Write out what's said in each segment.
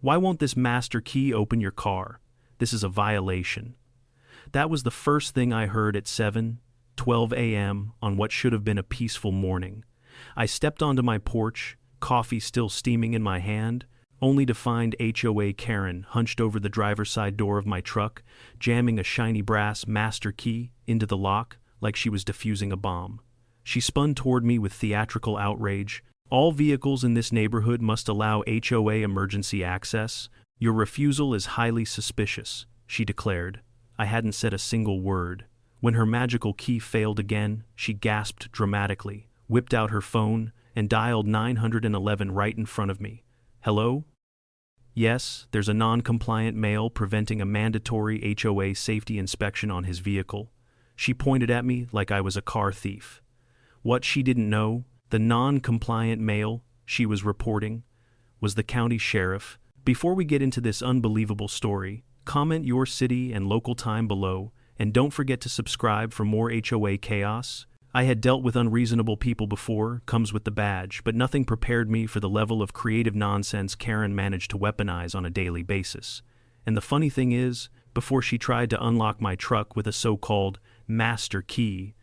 Why won't this master key open your car? This is a violation." That was the first thing I heard at 7:12 a.m. on what should have been a peaceful morning. I stepped onto my porch, coffee still steaming in my hand, only to find HOA Karen hunched over the driver's side door of my truck, jamming a shiny brass master key into the lock like she was defusing a bomb. She spun toward me with theatrical outrage. "All vehicles in this neighborhood must allow HOA emergency access. Your refusal is highly suspicious," she declared. I hadn't said a single word. When her magical key failed again, she gasped dramatically, whipped out her phone, and dialed 911 right in front of me. "Hello? Yes, there's a non-compliant male preventing a mandatory HOA safety inspection on his vehicle." She pointed at me like I was a car thief. What she didn't know, the non-compliant male she was reporting, was the county sheriff. Before we get into this unbelievable story, comment your city and local time below, and don't forget to subscribe for more HOA chaos. I had dealt with unreasonable people before, comes with the badge, but nothing prepared me for the level of creative nonsense Karen managed to weaponize on a daily basis. And the funny thing is, before she tried to unlock my truck with a so-called master key,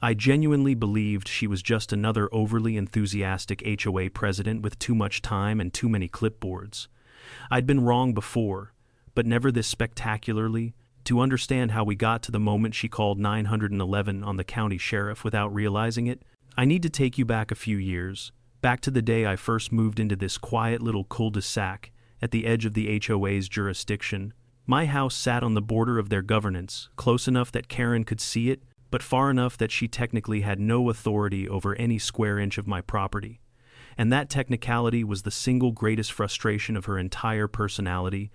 I genuinely believed she was just another overly enthusiastic HOA president with too much time and too many clipboards. I'd been wrong before, but never this spectacularly. To understand how we got to the moment she called 911 on the county sheriff without realizing it, I need to take you back a few years, back to the day I first moved into this quiet little cul-de-sac at the edge of the HOA's jurisdiction. My house sat on the border of their governance, close enough that Karen could see it, but far enough that she technically had no authority over any square inch of my property. And that technicality was the single greatest frustration of her entire personality.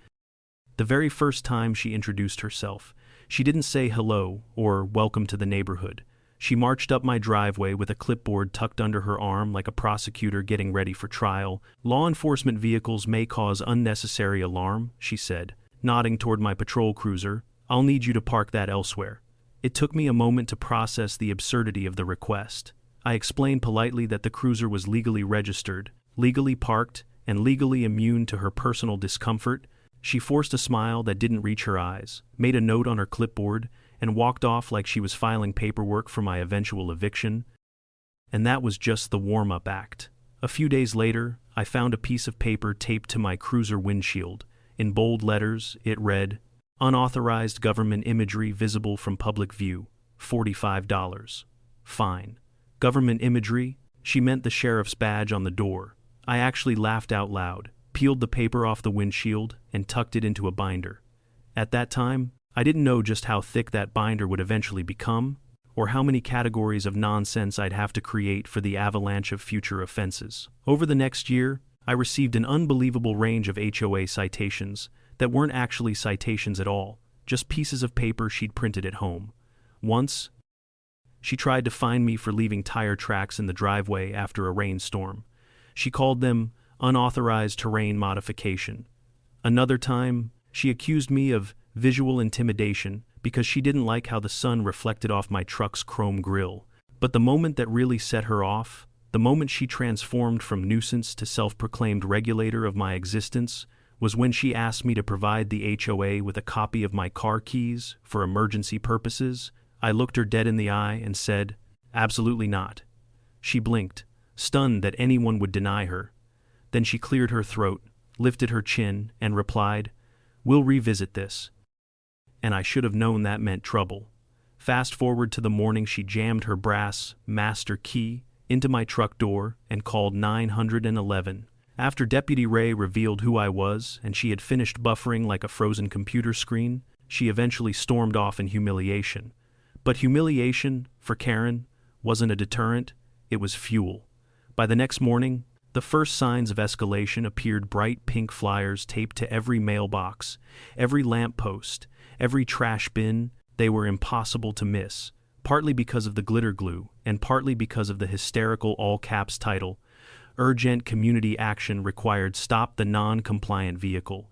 The very first time she introduced herself, she didn't say hello or welcome to the neighborhood. She marched up my driveway with a clipboard tucked under her arm like a prosecutor getting ready for trial. "Law enforcement vehicles may cause unnecessary alarm," she said, nodding toward my patrol cruiser. "I'll need you to park that elsewhere." It took me a moment to process the absurdity of the request. I explained politely that the cruiser was legally registered, legally parked, and legally immune to her personal discomfort. She forced a smile that didn't reach her eyes, made a note on her clipboard, and walked off like she was filing paperwork for my eventual eviction. And that was just the warm-up act. A few days later, I found a piece of paper taped to my cruiser windshield. In bold letters, it read, "Unauthorized government imagery visible from public view, $45. Fine." Government imagery? She meant the sheriff's badge on the door. I actually laughed out loud, peeled the paper off the windshield, and tucked it into a binder. At that time, I didn't know just how thick that binder would eventually become, or how many categories of nonsense I'd have to create for the avalanche of future offenses. Over the next year, I received an unbelievable range of HOA citations that weren't actually citations at all, just pieces of paper she'd printed at home. Once, she tried to fine me for leaving tire tracks in the driveway after a rainstorm. She called them unauthorized terrain modification. Another time, she accused me of visual intimidation because she didn't like how the sun reflected off my truck's chrome grille. But the moment that really set her off, the moment she transformed from nuisance to self-proclaimed regulator of my existence, was when she asked me to provide the HOA with a copy of my car keys for emergency purposes. I looked her dead in the eye and said, "Absolutely not." She blinked, stunned that anyone would deny her. Then she cleared her throat, lifted her chin, and replied, "We'll revisit this." And I should have known that meant trouble. Fast forward to the morning she jammed her brass master key into my truck door and called 911. After Deputy Ray revealed who I was and she had finished buffering like a frozen computer screen, she eventually stormed off in humiliation. But humiliation, for Karen, wasn't a deterrent, it was fuel. By the next morning, the first signs of escalation appeared: bright pink flyers taped to every mailbox, every lamppost, every trash bin. They were impossible to miss, partly because of the glitter glue and partly because of the hysterical all-caps title, "Urgent Community Action Required, Stop the Non-Compliant Vehicle."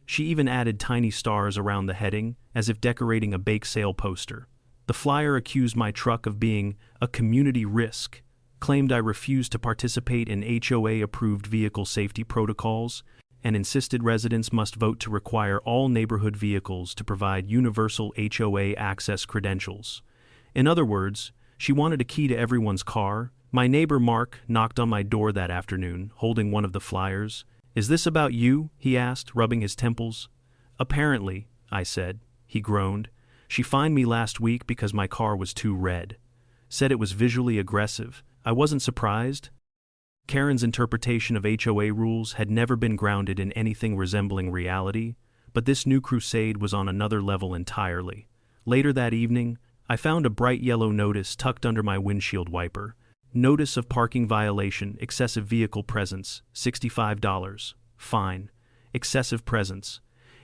She even added tiny stars around the heading, as if decorating a bake sale poster. The flyer accused my truck of being a community risk, claimed I refused to participate in HOA-approved vehicle safety protocols, and insisted residents must vote to require all neighborhood vehicles to provide universal HOA access credentials. In other words, she wanted a key to everyone's car. My neighbor Mark knocked on my door that afternoon, holding one of the flyers. "Is this about you?" he asked, rubbing his temples. "Apparently," I said. He groaned. "She fined me last week because my car was too red. Said it was visually aggressive. I wasn't surprised." Karen's interpretation of HOA rules had never been grounded in anything resembling reality, but this new crusade was on another level entirely. Later that evening, I found a bright yellow notice tucked under my windshield wiper. Notice of parking violation, excessive vehicle presence, $65. Fine. Excessive presence.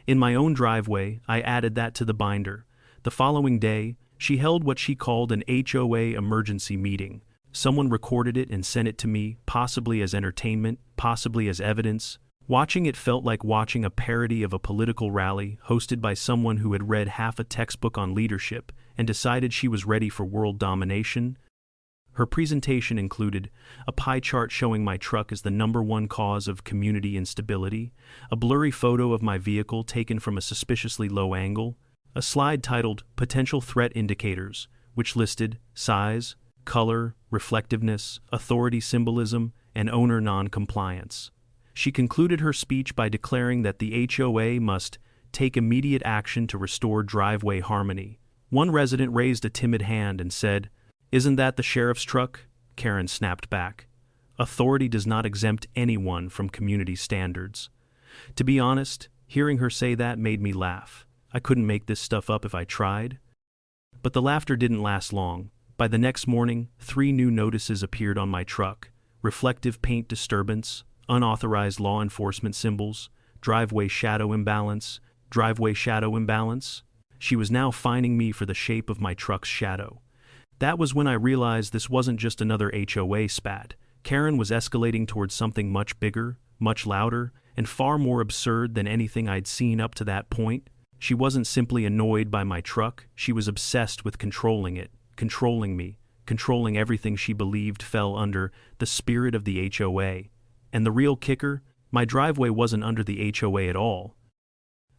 In my own driveway, I added that to the binder. The following day, she held what she called an HOA emergency meeting. Someone recorded it and sent it to me, possibly as entertainment, possibly as evidence. Watching it felt like watching a parody of a political rally hosted by someone who had read half a textbook on leadership and decided she was ready for world domination. Her presentation included a pie chart showing my truck as the #1 cause of community instability, a blurry photo of my vehicle taken from a suspiciously low angle, a slide titled Potential Threat Indicators, which listed size, color, reflectiveness, authority symbolism, and owner non-compliance. She concluded her speech by declaring that the HOA must take immediate action to restore driveway harmony. One resident raised a timid hand and said, "Isn't that the sheriff's truck?" Karen snapped back. Authority does not exempt anyone from community standards. To be honest, hearing her say that made me laugh. I couldn't make this stuff up if I tried. But the laughter didn't last long. By the next morning, 3 new notices appeared on my truck: reflective paint disturbance, unauthorized law enforcement symbols, driveway shadow imbalance, driveway shadow imbalance. She was now fining me for the shape of my truck's shadow. That was when I realized this wasn't just another HOA spat. Karen was escalating towards something much bigger, much louder, and far more absurd than anything I'd seen up to that point. She wasn't simply annoyed by my truck, she was obsessed with controlling it, controlling me, controlling everything she believed fell under the spirit of the HOA. And the real kicker, my driveway wasn't under the HOA at all.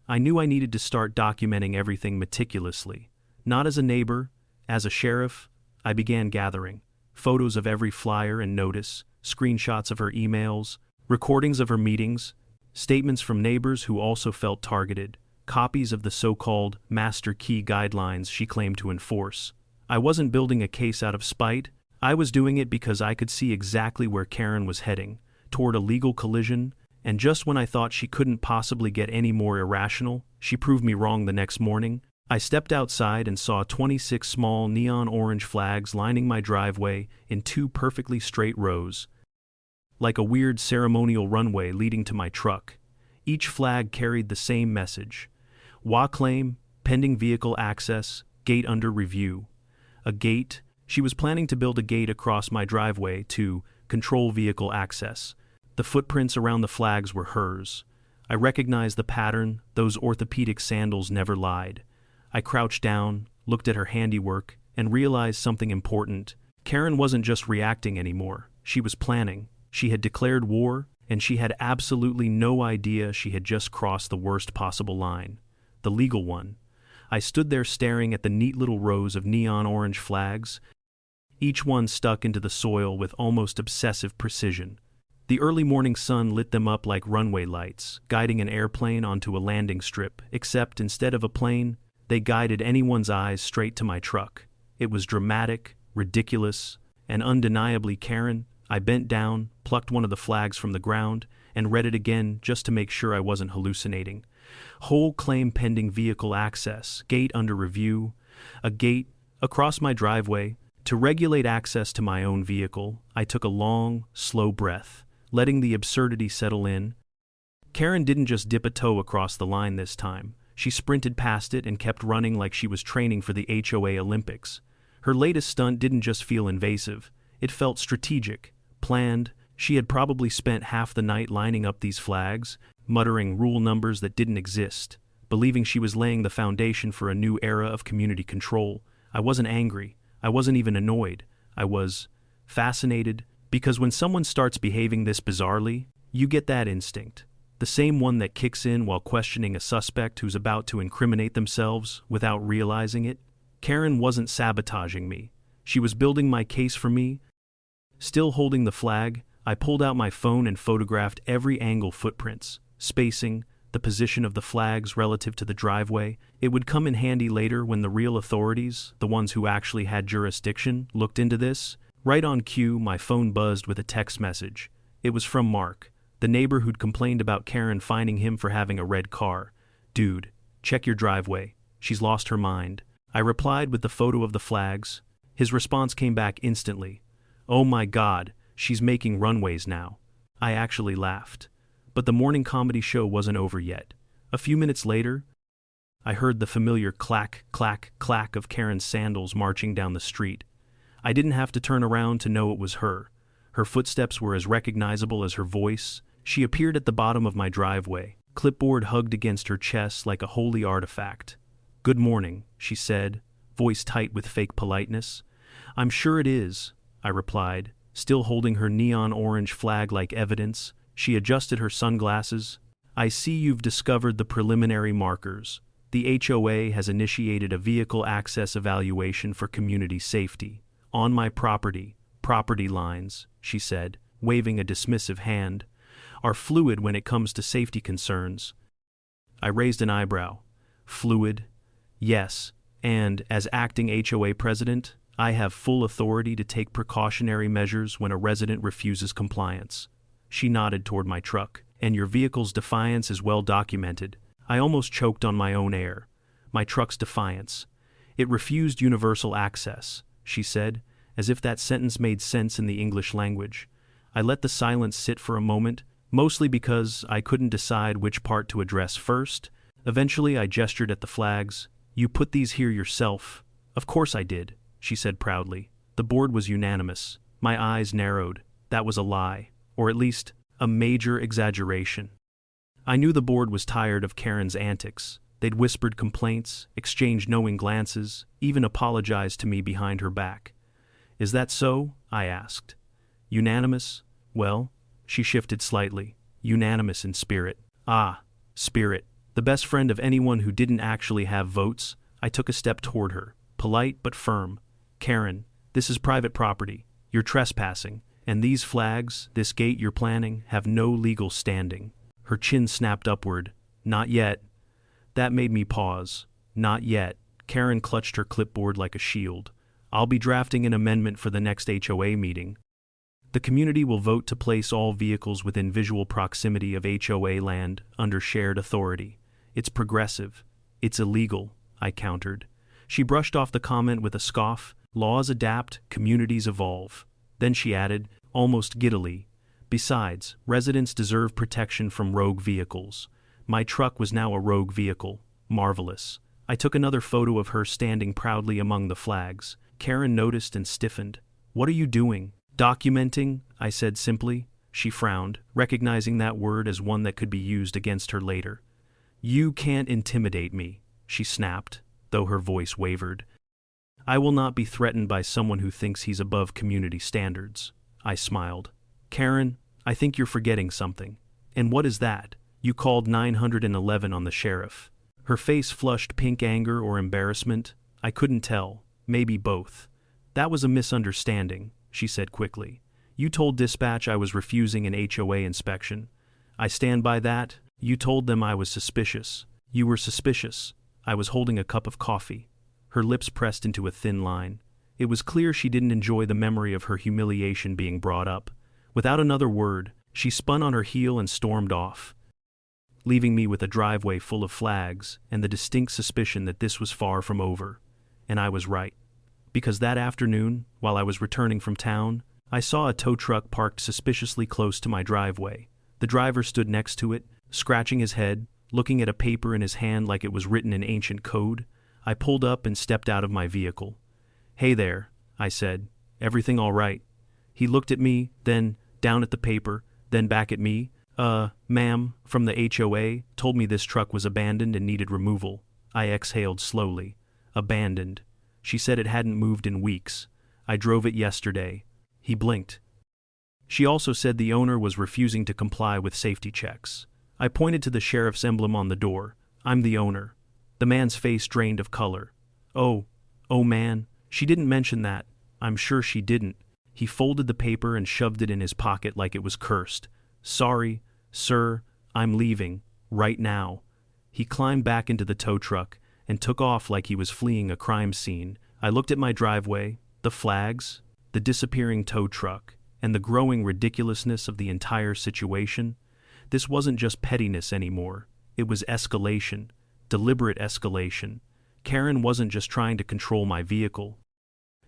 I knew I needed to start documenting everything meticulously. Not as a neighbor, as a sheriff. I began gathering photos of every flyer and notice, screenshots of her emails, recordings of her meetings, statements from neighbors who also felt targeted, copies of the so-called master key guidelines she claimed to enforce. I wasn't building a case out of spite. I was doing it because I could see exactly where Karen was heading, toward a legal collision, and just when I thought she couldn't possibly get any more irrational, she proved me wrong the next morning. I stepped outside and saw 26 small neon orange flags lining my driveway in 2 perfectly straight rows, like a weird ceremonial runway leading to my truck. Each flag carried the same message: HOA claim, pending vehicle access, gate under review. A gate. She was planning to build a gate across my driveway to control vehicle access. The footprints around the flags were hers. I recognized the pattern. Those orthopedic sandals never lied. I crouched down, looked at her handiwork, and realized something important. Karen wasn't just reacting anymore. She was planning. She had declared war, and she had absolutely no idea she had just crossed the worst possible line. The legal one. I stood there staring at the neat little rows of neon orange flags, each one stuck into the soil with almost obsessive precision. The early morning sun lit them up like runway lights, guiding an airplane onto a landing strip, except instead of a plane, they guided anyone's eyes straight to my truck. It was dramatic, ridiculous, and undeniably Karen. I bent down, plucked one of the flags from the ground, and read it again just to make sure I wasn't hallucinating. HOA claim pending vehicle access, gate under review. A gate across my driveway to regulate access to my own vehicle. I took a long, slow breath, letting the absurdity settle in. Karen didn't just dip a toe across the line this time. She sprinted past it and kept running like she was training for the HOA Olympics. Her latest stunt didn't just feel invasive. It felt strategic, planned. She had probably spent half the night lining up these flags, muttering rule numbers that didn't exist, believing she was laying the foundation for a new era of community control. I wasn't angry. I wasn't even annoyed. I was fascinated, because when someone starts behaving this bizarrely, you get that instinct. The same one that kicks in while questioning a suspect who's about to incriminate themselves without realizing it. Karen wasn't sabotaging me. She was building my case for me. Still holding the flag, I pulled out my phone and photographed every angle, footprints, spacing, the position of the flags relative to the driveway. It would come in handy later when the real authorities, the ones who actually had jurisdiction, looked into this. Right on cue, my phone buzzed with a text message. It was from Mark, the neighbor who'd complained about Karen fining him for having a red car. "Dude, check your driveway. She's lost her mind." I replied with the photo of the flags. His response came back instantly. "Oh my God, she's making runways now." I actually laughed. But the morning comedy show wasn't over yet. A few minutes later, I heard the familiar clack, clack, clack of Karen's sandals marching down the street. I didn't have to turn around to know it was her. Her footsteps were as recognizable as her voice. She appeared at the bottom of my driveway, clipboard hugged against her chest like a holy artifact. "Good morning," she said, voice tight with fake politeness. "I'm sure it is," I replied, still holding her neon orange flag like evidence. She adjusted her sunglasses. "I see you've discovered the preliminary markers. The HOA has initiated a vehicle access evaluation for community safety. On my property lines," she said, waving a dismissive hand, "are fluid when it comes to safety concerns." I raised an eyebrow. "Fluid?" "Yes, and as acting HOA president, I have full authority to take precautionary measures when a resident refuses compliance." She nodded toward my truck. "And your vehicle's defiance is well documented." I almost choked on my own air. My truck's defiance. "It refused universal access," she said, as if that sentence made sense in the English language. I let the silence sit for a moment, mostly because I couldn't decide which part to address first. Eventually I gestured at the flags. "You put these here yourself?" "Of course I did," she said proudly. The board was unanimous. My eyes narrowed. That was a lie, or at least a major exaggeration. I knew the board was tired of Karen's antics. They'd whispered complaints, exchanged knowing glances, even apologized to me behind her back. "Is that so?" I asked. "Unanimous? Well," she shifted slightly. "Unanimous in spirit." "Ah, spirit." The best friend of anyone who didn't actually have votes. I took a step toward her, polite but firm. "Karen, this is private property. You're trespassing, and these flags, this gate you're planning, have no legal standing." Her chin snapped upward. "Not yet." That made me pause. "Not yet." Karen clutched her clipboard like a shield. "I'll be drafting an amendment for the next HOA meeting. The community will vote to place all vehicles within visual proximity of HOA land under shared authority. It's progressive. It's illegal," I countered. She brushed off the comment with a scoff. "Laws adapt, communities evolve." Then she added, almost giddily, "Besides, residents deserve protection from rogue vehicles." My truck was now a rogue vehicle. Marvelous. I took another photo of her standing proudly among the flags. Karen noticed and stiffened. "What are you doing?" "Documenting," I said simply. She frowned, recognizing that word as one that could be used against her later. "You can't intimidate me," she snapped, though her voice wavered. "I will not be threatened by someone who thinks he's above community standards." I smiled. "Karen, I think you're forgetting something." "And what is that?" "You called 911 on the sheriff." Her face flushed pink anger or embarrassment. I couldn't tell. Maybe both. "That was a misunderstanding," she said quickly. "You told dispatch I was refusing an HOA inspection. I stand by that. You told them I was suspicious." "You were suspicious." I was holding a cup of coffee. Her lips pressed into a thin line. It was clear she didn't enjoy the memory of her humiliation being brought up. Without another word, she spun on her heel and stormed off, leaving me with a driveway full of flags and the distinct suspicion that this was far from over. And I was right. Because that afternoon, while I was returning from town, I saw a tow truck parked suspiciously close to my driveway. The driver stood next to it, scratching his head, looking at a paper in his hand like it was written in ancient code. I pulled up and stepped out of my vehicle. "Hey there," I said. "Everything all right?" He looked at me, then down at the paper, then back at me. Ma'am, from the HOA, told me this truck was abandoned and needed removal." I exhaled slowly. "Abandoned." She said it hadn't moved in weeks. "I drove it yesterday." He blinked. "She also said the owner was refusing to comply with safety checks." I pointed to the sheriff's emblem on the door. I'm the owner. The man's face drained of color. Oh man, she didn't mention that. I'm sure she didn't. He folded the paper and shoved it in his pocket like it was cursed. Sorry, sir, I'm leaving, right now. He climbed back into the tow truck and took off like he was fleeing a crime scene. I looked at my driveway, the flags, the disappearing tow truck, and the growing ridiculousness of the entire situation. This wasn't just pettiness anymore. It was escalation, deliberate escalation. Karen wasn't just trying to control my vehicle.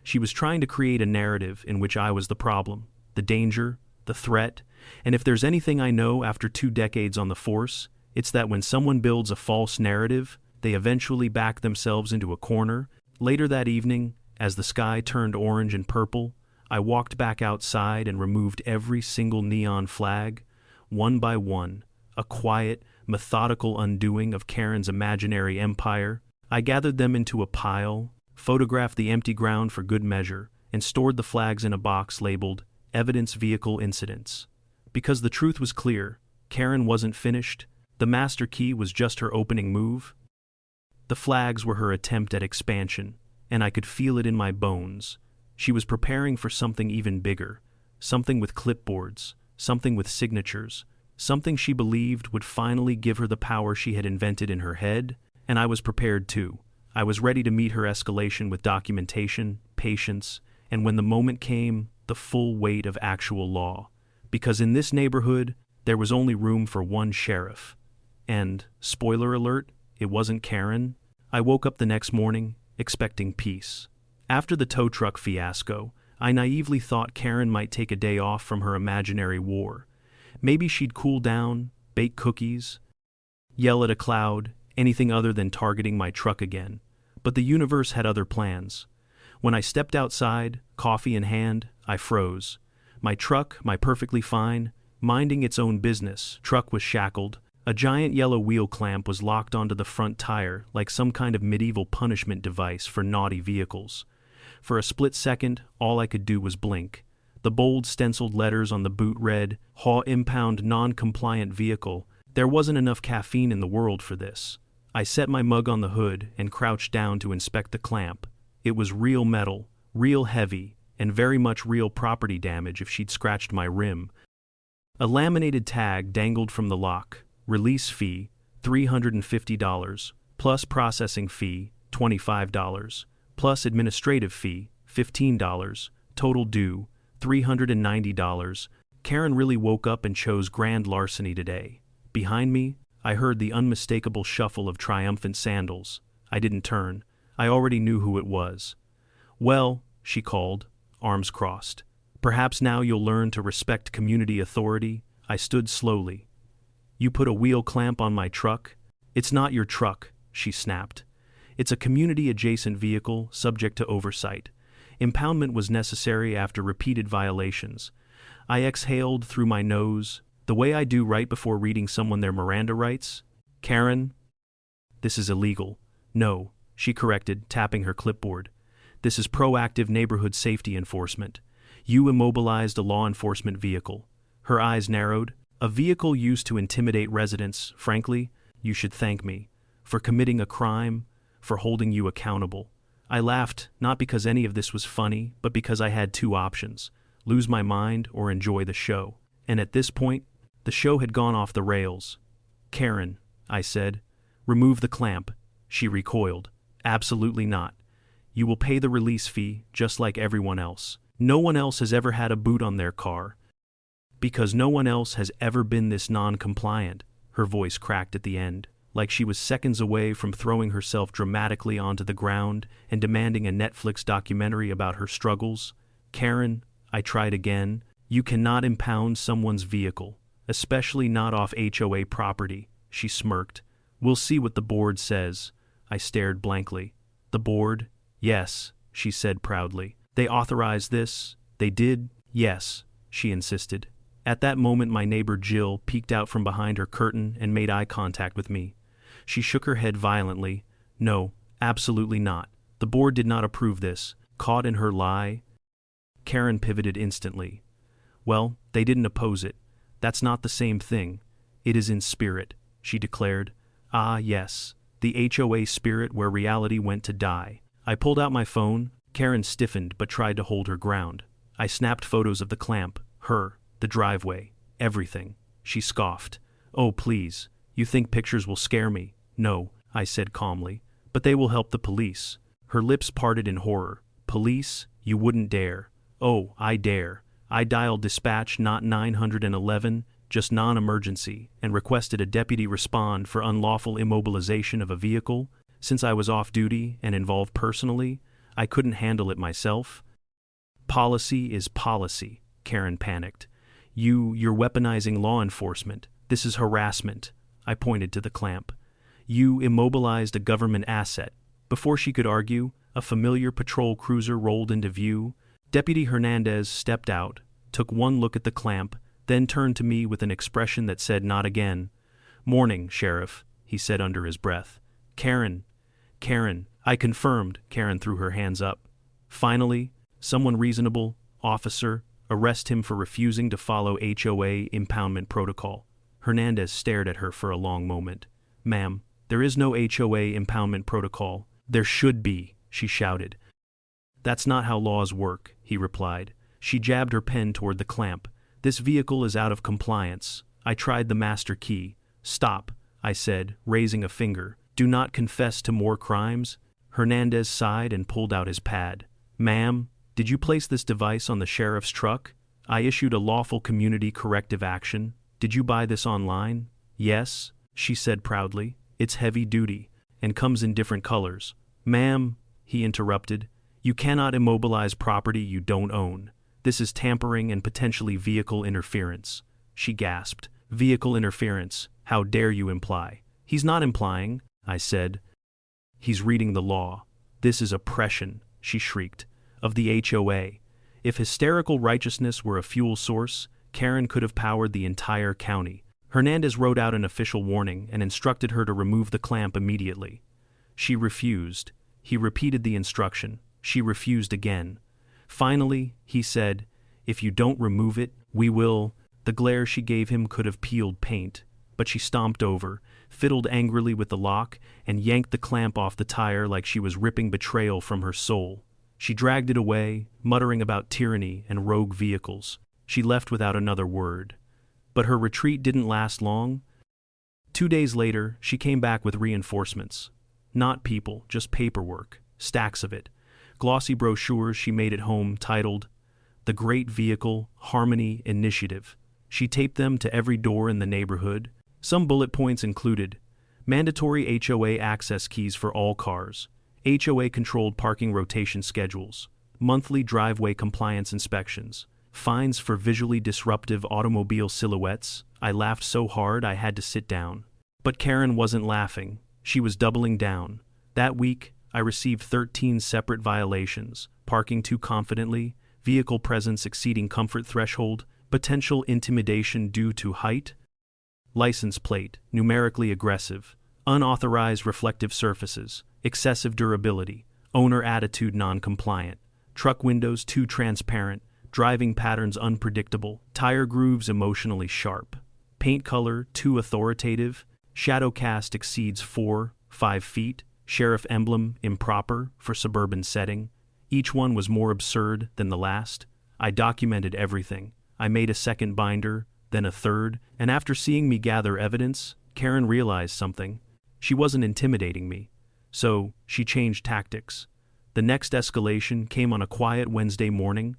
She was trying to create a narrative in which I was the problem, the danger, the threat, and if there's anything I know after 2 decades on the force, it's that when someone builds a false narrative, they eventually back themselves into a corner. Later that evening, as the sky turned orange and purple, I walked back outside and removed every single neon flag, one by one, a quiet, methodical undoing of Karen's imaginary empire. I gathered them into a pile, photographed the empty ground for good measure, and stored the flags in a box labeled Evidence Vehicle Incidents. Because the truth was clear, Karen wasn't finished. The master key was just her opening move. The flags were her attempt at expansion, and I could feel it in my bones. She was preparing for something even bigger, something with clipboards, something with signatures, something she believed would finally give her the power she had invented in her head, and I was prepared too. I was ready to meet her escalation with documentation, patience, and when the moment came, the full weight of actual law. Because in this neighborhood, there was only room for one sheriff. And, spoiler alert, it wasn't Karen. I woke up the next morning, expecting peace. After the tow truck fiasco, I naively thought Karen might take a day off from her imaginary war. Maybe she'd cool down, bake cookies, yell at a cloud, anything other than targeting my truck again. But the universe had other plans. When I stepped outside, coffee in hand, I froze. My truck, my perfectly fine, minding its own business, truck was shackled. A giant yellow wheel clamp was locked onto the front tire like some kind of medieval punishment device for naughty vehicles. For a split second, all I could do was blink. The bold stenciled letters on the boot read, HOA Impound Non-Compliant Vehicle. There wasn't enough caffeine in the world for this. I set my mug on the hood and crouched down to inspect the clamp. It was real metal, real heavy, and very much real property damage if she'd scratched my rim. A laminated tag dangled from the lock. Release fee, $350, plus processing fee, $25, plus administrative fee, $15, total due, $390. Karen really woke up and chose grand larceny today. Behind me, I heard the unmistakable shuffle of triumphant sandals. I didn't turn. I already knew who it was. Well, she called, arms crossed. Perhaps now you'll learn to respect community authority. I stood slowly. You put a wheel clamp on my truck? It's not your truck, she snapped. It's a community-adjacent vehicle subject to oversight. Impoundment was necessary after repeated violations. I exhaled through my nose, the way I do right before reading someone their Miranda rights. Karen, this is illegal. No, she corrected, tapping her clipboard. This is proactive neighborhood safety enforcement. You immobilized a law enforcement vehicle. Her eyes narrowed. A vehicle used to intimidate residents. Frankly, you should thank me. For committing a crime, for holding you accountable. I laughed, not because any of this was funny, but because I had 2 options. Lose my mind or enjoy the show. And at this point, the show had gone off the rails. Karen, I said, remove the clamp. She recoiled. Absolutely not. You will pay the release fee, just like everyone else. No one else has ever had a boot on their car. Because no one else has ever been this non-compliant, her voice cracked at the end, like she was seconds away from throwing herself dramatically onto the ground and demanding a Netflix documentary about her struggles. Karen, I tried again, you cannot impound someone's vehicle, especially not off HOA property, she smirked. We'll see what the board says. I stared blankly. The board? Yes, she said proudly. They authorized this? They did? Yes, she insisted. At that moment, my neighbor Jill peeked out from behind her curtain and made eye contact with me. She shook her head violently. No, absolutely not. The board did not approve this. Caught in her lie? Karen pivoted instantly. Well, they didn't oppose it. That's not the same thing. It is in spirit, she declared. Ah, yes, the HOA spirit where reality went to die. I pulled out my phone. Karen stiffened but tried to hold her ground. I snapped photos of the clamp, her, the driveway, everything. She scoffed. Oh, please, you think pictures will scare me? No, I said calmly, but they will help the police. Her lips parted in horror. Police? You wouldn't dare. Oh, I dare. I dialed dispatch not 911, just non-emergency, and requested a deputy respond for unlawful immobilization of a vehicle. Since I was off duty and involved personally, I couldn't handle it myself. Policy is policy, Karen panicked. You're weaponizing law enforcement. This is harassment. I pointed to the clamp. You immobilized a government asset. Before she could argue, a familiar patrol cruiser rolled into view. Deputy Hernandez stepped out, took one look at the clamp, then turned to me with an expression that said not again. Morning, Sheriff, he said under his breath. Karen, I confirmed. Karen threw her hands up. Finally, someone reasonable, officer, arrest him for refusing to follow HOA impoundment protocol. Hernandez stared at her for a long moment. Ma'am, there is no HOA impoundment protocol. There should be, she shouted. That's not how laws work, he replied. She jabbed her pen toward the clamp. This vehicle is out of compliance. I tried the master key. Stop, I said, raising a finger. Do not confess to more crimes. Hernandez sighed and pulled out his pad. Ma'am, did you place this device on the sheriff's truck? I issued a lawful community corrective action. Did you buy this online? Yes, she said proudly. It's heavy duty, and comes in different colors. Ma'am, he interrupted, you cannot immobilize property you don't own. This is tampering and potentially vehicle interference. She gasped. Vehicle interference, how dare you imply? He's not implying, I said. He's reading the law. This is oppression, she shrieked, of the HOA. If hysterical righteousness were a fuel source, Karen could have powered the entire county. Hernandez wrote out an official warning and instructed her to remove the clamp immediately. She refused. He repeated the instruction. She refused again. Finally, he said, if you don't remove it, we will. The glare she gave him could have peeled paint, but she stomped over, fiddled angrily with the lock, and yanked the clamp off the tire like she was ripping betrayal from her soul. She dragged it away, muttering about tyranny and rogue vehicles. She left without another word. But her retreat didn't last long. 2 days later, she came back with reinforcements. Not people, just paperwork, stacks of it. Glossy brochures she made at home titled, The Great Vehicle Harmony Initiative. She taped them to every door in the neighborhood. Some bullet points included, mandatory HOA access keys for all cars, HOA-controlled parking rotation schedules, monthly driveway compliance inspections, fines for visually disruptive automobile silhouettes. I laughed so hard I had to sit down. But Karen wasn't laughing. She was doubling down. That week, I received 13 separate violations: parking too confidently, vehicle presence exceeding comfort threshold, potential intimidation due to height, license plate, numerically aggressive, unauthorized reflective surfaces, excessive durability, owner attitude non-compliant, truck windows too transparent, driving patterns unpredictable, tire grooves emotionally sharp, paint color too authoritative, shadow cast exceeds 4-5 feet, sheriff emblem improper for suburban setting. Each one was more absurd than the last. I documented everything. I made a second binder, then a third, and after seeing me gather evidence, Karen realized something. She wasn't intimidating me. So, she changed tactics. The next escalation came on a quiet Wednesday morning.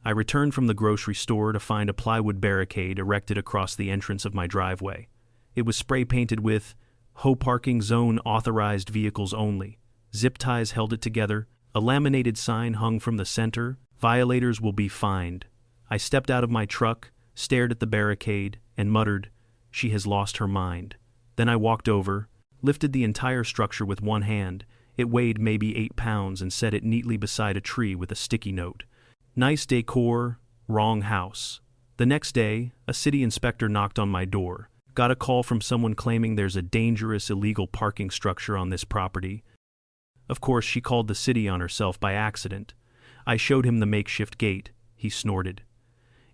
I returned from the grocery store to find a plywood barricade erected across the entrance of my driveway. It was spray-painted with HOA Parking Zone Authorized Vehicles Only. Zip ties held it together. A laminated sign hung from the center. Violators will be fined. I stepped out of my truck, stared at the barricade, and muttered, She has lost her mind. Then I walked over, lifted the entire structure with one hand. It weighed maybe 8 pounds and set it neatly beside a tree with a sticky note. Nice decor, wrong house. The next day, a city inspector knocked on my door. Got a call from someone claiming there's a dangerous illegal parking structure on this property. Of course, she called the city on herself by accident. I showed him the makeshift gate. He snorted.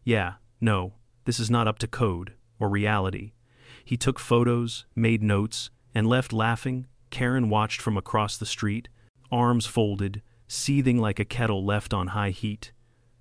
Yeah, no, this is not up to code or reality. He took photos, made notes, and left laughing. Karen watched from across the street, arms folded, seething like a kettle left on high heat.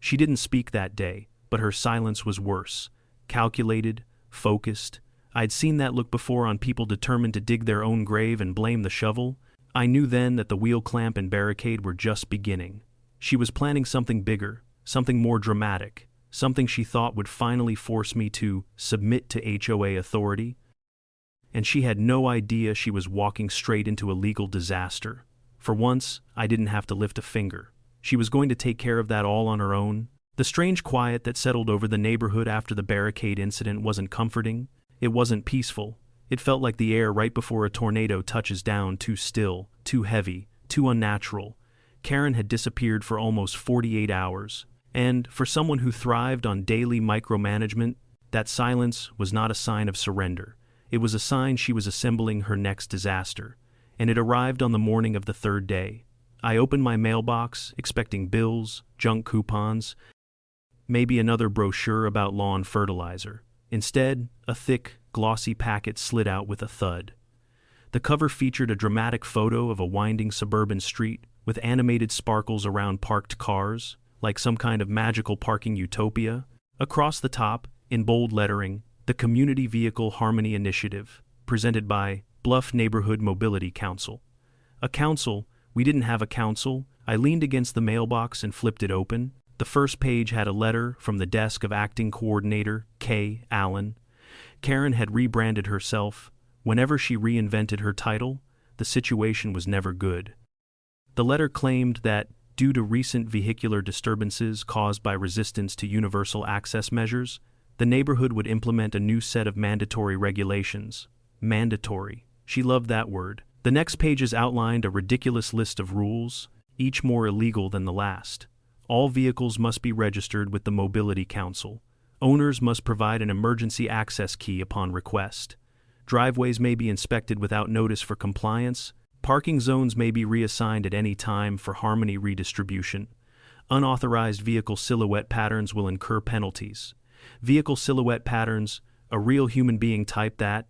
She didn't speak that day, but her silence was worse. Calculated, focused. I'd seen that look before on people determined to dig their own grave and blame the shovel. I knew then that the wheel clamp and barricade were just beginning. She was planning something bigger, something more dramatic, something she thought would finally force me to submit to HOA authority. And she had no idea she was walking straight into a legal disaster. For once, I didn't have to lift a finger. She was going to take care of that all on her own. The strange quiet that settled over the neighborhood after the barricade incident wasn't comforting. It wasn't peaceful. It felt like the air right before a tornado touches down, too still, too heavy, too unnatural. Karen had disappeared for almost 48 hours. And, for someone who thrived on daily micromanagement, that silence was not a sign of surrender. It was a sign she was assembling her next disaster. And it arrived on the morning of the third day. I opened my mailbox, expecting bills, junk coupons, maybe another brochure about lawn fertilizer. Instead, a thick, glossy packet slid out with a thud. The cover featured a dramatic photo of a winding suburban street with animated sparkles around parked cars, like some kind of magical parking utopia. Across the top, in bold lettering, the Community Vehicle Harmony Initiative, presented by Bluff Neighborhood Mobility Council. A council? We didn't have a council. I leaned against the mailbox and flipped it open. The first page had a letter from the desk of Acting Coordinator K. Allen. Karen had rebranded herself. Whenever she reinvented her title, the situation was never good. The letter claimed that, due to recent vehicular disturbances caused by resistance to universal access measures, the neighborhood would implement a new set of mandatory regulations. Mandatory. She loved that word. The next pages outlined a ridiculous list of rules, each more illegal than the last. All vehicles must be registered with the Mobility Council. Owners must provide an emergency access key upon request. Driveways may be inspected without notice for compliance. Parking zones may be reassigned at any time for harmony redistribution. Unauthorized vehicle silhouette patterns will incur penalties. Vehicle silhouette patterns, a real human being typed that.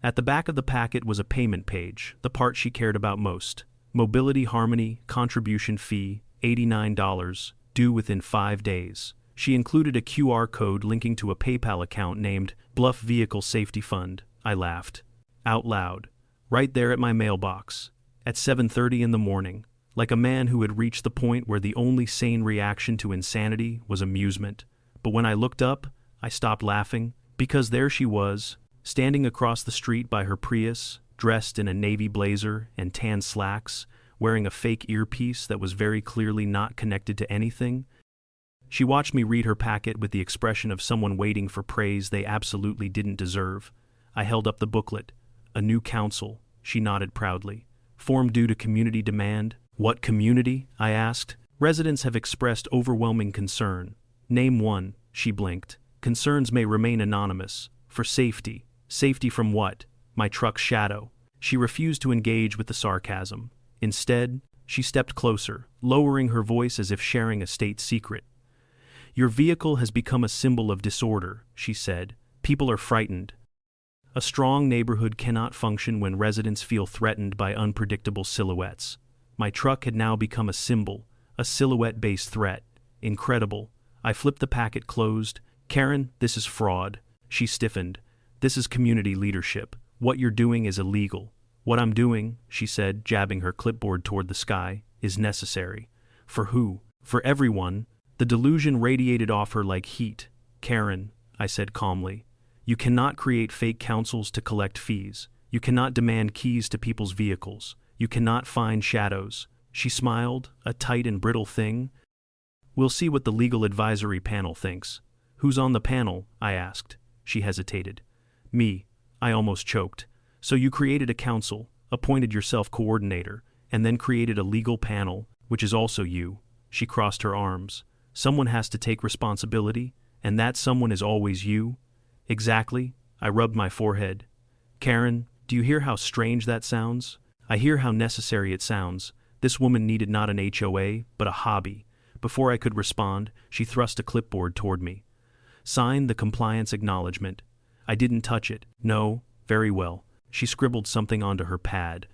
At the back of the packet was a payment page, the part she cared about most. Mobility Harmony contribution fee, $89, due within 5 days. She included a QR code linking to a PayPal account named Bluff Vehicle Safety Fund. I laughed. Out loud. Right there at my mailbox. At 7:30 in the morning. Like a man who had reached the point where the only sane reaction to insanity was amusement. But when I looked up, I stopped laughing, because there she was, standing across the street by her Prius, dressed in a navy blazer and tan slacks, wearing a fake earpiece that was very clearly not connected to anything. She watched me read her packet with the expression of someone waiting for praise they absolutely didn't deserve. I held up the booklet. A new council, she nodded proudly. Formed due to community demand. What community? I asked. Residents have expressed overwhelming concern. Name one, she blinked. Concerns may remain anonymous. For safety. Safety from what? My truck's shadow. She refused to engage with the sarcasm. Instead, she stepped closer, lowering her voice as if sharing a state secret. Your vehicle has become a symbol of disorder, she said. People are frightened. A strong neighborhood cannot function when residents feel threatened by unpredictable silhouettes. My truck had now become a symbol, a silhouette-based threat. Incredible. I flipped the packet closed. Karen, this is fraud. She stiffened. This is community leadership. What you're doing is illegal. What I'm doing, she said, jabbing her clipboard toward the sky, is necessary. For who? For everyone. The delusion radiated off her like heat. Karen, I said calmly, you cannot create fake councils to collect fees. You cannot demand keys to people's vehicles. You cannot find shadows. She smiled, a tight and brittle thing. We'll see what the legal advisory panel thinks. Who's on the panel? I asked. She hesitated. Me. I almost choked. So you created a council, appointed yourself coordinator, and then created a legal panel, which is also you. She crossed her arms. Someone has to take responsibility, and that someone is always you. Exactly. I rubbed my forehead. Karen, do you hear how strange that sounds? I hear how necessary it sounds. This woman needed not an HOA, but a hobby. Before I could respond, she thrust a clipboard toward me. Sign the compliance acknowledgement. I didn't touch it. No, very well. She scribbled something onto her pad.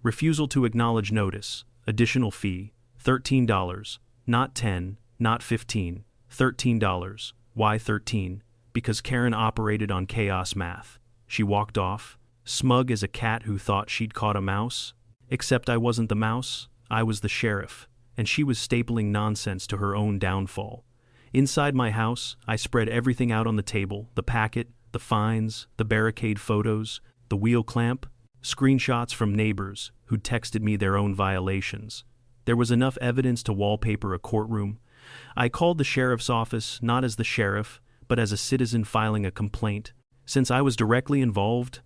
Refusal to acknowledge notice. Additional fee. $13. Not 10, not 15. $13. Why 13? Because Karen operated on chaos math. She walked off, smug as a cat who thought she'd caught a mouse. Except I wasn't the mouse, I was the sheriff, and she was stapling nonsense to her own downfall. Inside my house, I spread everything out on the table, the packet, the fines, the barricade photos, the wheel clamp, screenshots from neighbors who'd texted me their own violations. There was enough evidence to wallpaper a courtroom. I called the sheriff's office not as the sheriff, but as a citizen filing a complaint. Since I was directly involved,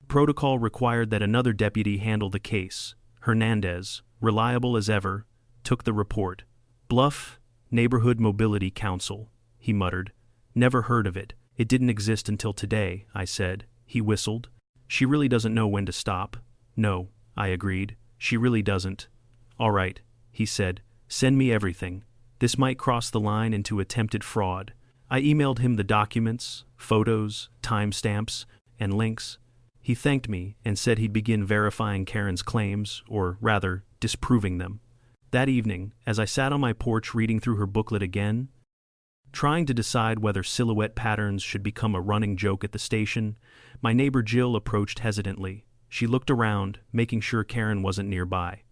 protocol required that another deputy handle the case. Hernandez, reliable as ever, took the report. Bluff, Neighborhood Mobility Council, he muttered. Never heard of it. It didn't exist until today, I said. He whistled. She really doesn't know when to stop. No, I agreed. She really doesn't. All right, he said. Send me everything. This might cross the line into attempted fraud. I emailed him the documents, photos, timestamps, and links. He thanked me and said he'd begin verifying Karen's claims, or rather, disproving them. That evening, as I sat on my porch reading through her booklet again, trying to decide whether silhouette patterns should become a running joke at the station, my neighbor Jill approached hesitantly. She looked around, making sure Karen wasn't nearby.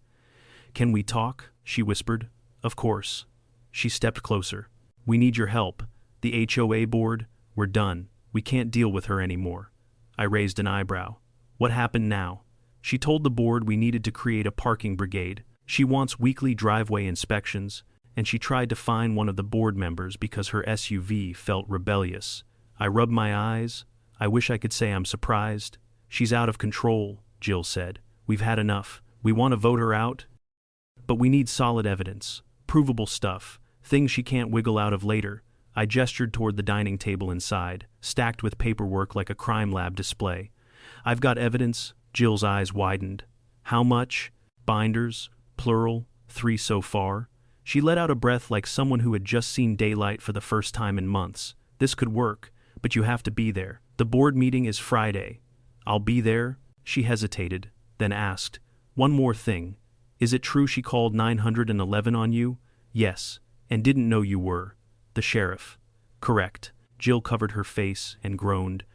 "Can we talk?" she whispered. "Of course." She stepped closer. "We need your help. The HOA board, we're done. We can't deal with her anymore." I raised an eyebrow. "What happened now?" She told the board we needed to create a parking brigade. She wants weekly driveway inspections, and she tried to fine one of the board members because her SUV felt rebellious. I rubbed my eyes. I wish I could say I'm surprised. "She's out of control," Jill said. "We've had enough. We want to vote her out, but we need solid evidence, provable stuff, things she can't wiggle out of later." I gestured toward the dining table inside, stacked with paperwork like a crime lab display. "I've got evidence." Jill's eyes widened. "How much?" "Binders, plural, 3 so far." She let out a breath like someone who had just seen daylight for the first time in months. "This could work, but you have to be there. The board meeting is Friday." "I'll be there." She hesitated, then asked, "One more thing. Is it true she called 911 on you?" "Yes, and didn't know you were." "The sheriff." "Correct." Jill covered her face and groaned.